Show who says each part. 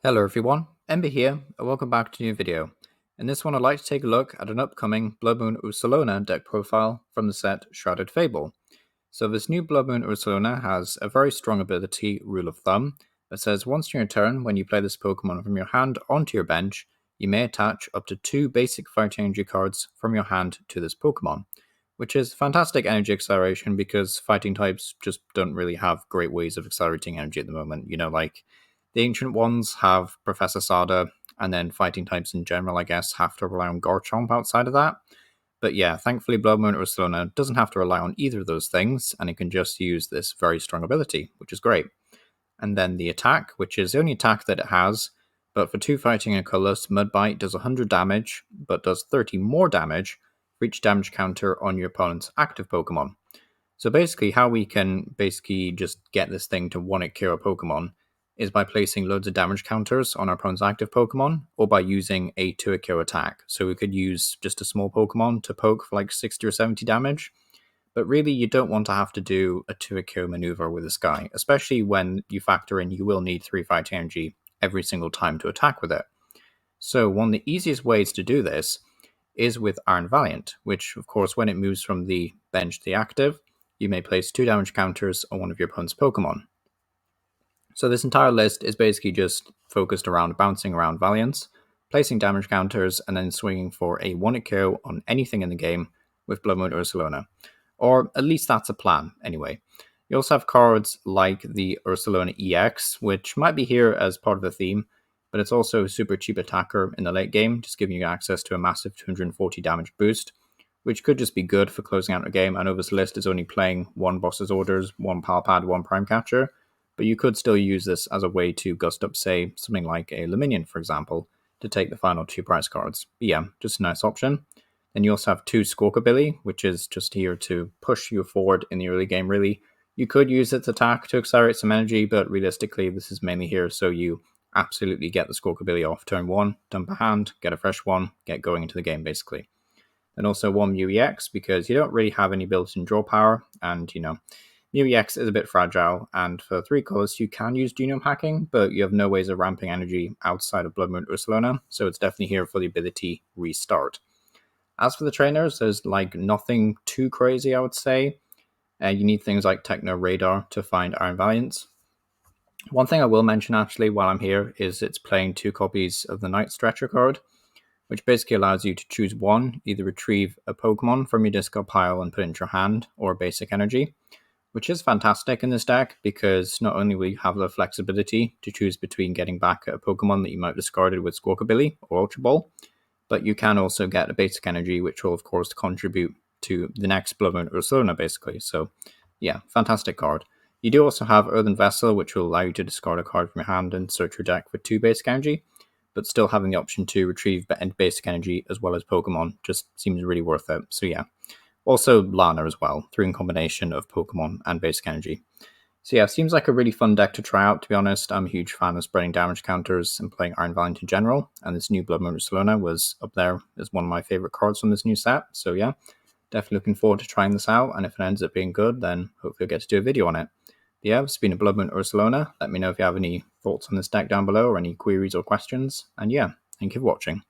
Speaker 1: Hello everyone, Ember here, and welcome back to a new video. In this one I'd like to take a look at an upcoming Bloodmoon Ursaluna deck profile from the set Shrouded Fable. So this new Bloodmoon Ursaluna has a very strong ability, rule of thumb, that says once in your turn, when you play this Pokemon from your hand onto your bench, you may attach up to 2 basic fighting energy cards from your hand to this Pokemon, which is fantastic energy acceleration because fighting types just don't really have great ways of accelerating energy at the moment. Like the ancient ones have Professor Sada, and then fighting types in general, I guess, have to rely on Garchomp outside of that. But yeah, thankfully Bloodmoon Ursaluna doesn't have to rely on either of those things, and it can just use this very strong ability, which is great. And then the attack, which is the only attack that it has, but for 2 fighting and colorless, Mudbite does 100 damage, but does 30 more damage for each damage counter on your opponent's active Pokemon. So basically, how we can just get this thing to one-hit KO a Pokemon is by placing loads of damage counters on our opponent's active Pokemon, or by using a 2-hit KO attack. So we could use just a small Pokemon to poke for like 60 or 70 damage, but really you don't want to have to do a 2-hit KO maneuver with this guy, especially when you factor in you will need 3 fighting energy every single time to attack with it. So one of the easiest ways to do this is with Iron Valiant, which of course when it moves from the bench to the active, you may place 2 damage counters on one of your opponent's Pokemon. So this entire list is basically just focused around bouncing around Valiants, placing damage counters, and then swinging for a 1-hit KO on anything in the game with Bloodmoon Ursaluna. Or at least that's a plan, anyway. You also have cards like the Ursaluna EX, which might be here as part of the theme, but it's also a super cheap attacker in the late game, just giving you access to a massive 240 damage boost, which could just be good for closing out a game. I know this list is only playing 1 Boss's Orders, 1 Pal Pad, 1 Prime Catcher, but you could still use this as a way to gust up, say, something like a Luminion, for example, to take the final 2 prize cards. But yeah, just a nice option. Then you also have 2 Squawkabilly, which is just here to push you forward in the early game, really. You could use its attack to accelerate some energy, but realistically, this is mainly here so you absolutely get the Squawkabilly off turn 1, dump a hand, get a fresh one, get going into the game, basically. Then also 1 Mew EX, because you don't really have any built-in draw power, and, Mew EX is a bit fragile, and for 3 colors you can use Genome Hacking, but you have no ways of ramping energy outside of Bloodmoon Ursaluna, so it's definitely here for the ability Restart. As for the trainers, there's like nothing too crazy, I would say. You need things like Techno Radar to find Iron Valiants. One thing I will mention actually while I'm here is it's playing 2 copies of the Night Stretcher card, which basically allows you to choose one, either retrieve a Pokemon from your discard pile and put it into your hand, or basic energy, which is fantastic in this deck because not only will you have the flexibility to choose between getting back a Pokemon that you might have discarded with Squawkabilly or Ultra Ball, but you can also get a basic energy, which will of course contribute to the next Bloodmoon Ursaluna, basically. So yeah, fantastic card. You do also have Earthen Vessel, which will allow you to discard a card from your hand and search your deck for 2 basic energy, but still having the option to retrieve basic energy as well as Pokemon just seems really worth it. So yeah. Also Lana as well, through a combination of Pokemon and basic energy. So yeah, seems like a really fun deck to try out, to be honest. I'm a huge fan of spreading damage counters and playing Iron Valiant in general, and this new Bloodmoon Ursaluna was up there as one of my favorite cards from this new set. So yeah, definitely looking forward to trying this out, and if it ends up being good, then hopefully I'll get to do a video on it. But yeah, it's been a Bloodmoon Ursaluna. Let me know if you have any thoughts on this deck down below, or any queries or questions, and yeah, thank you for watching.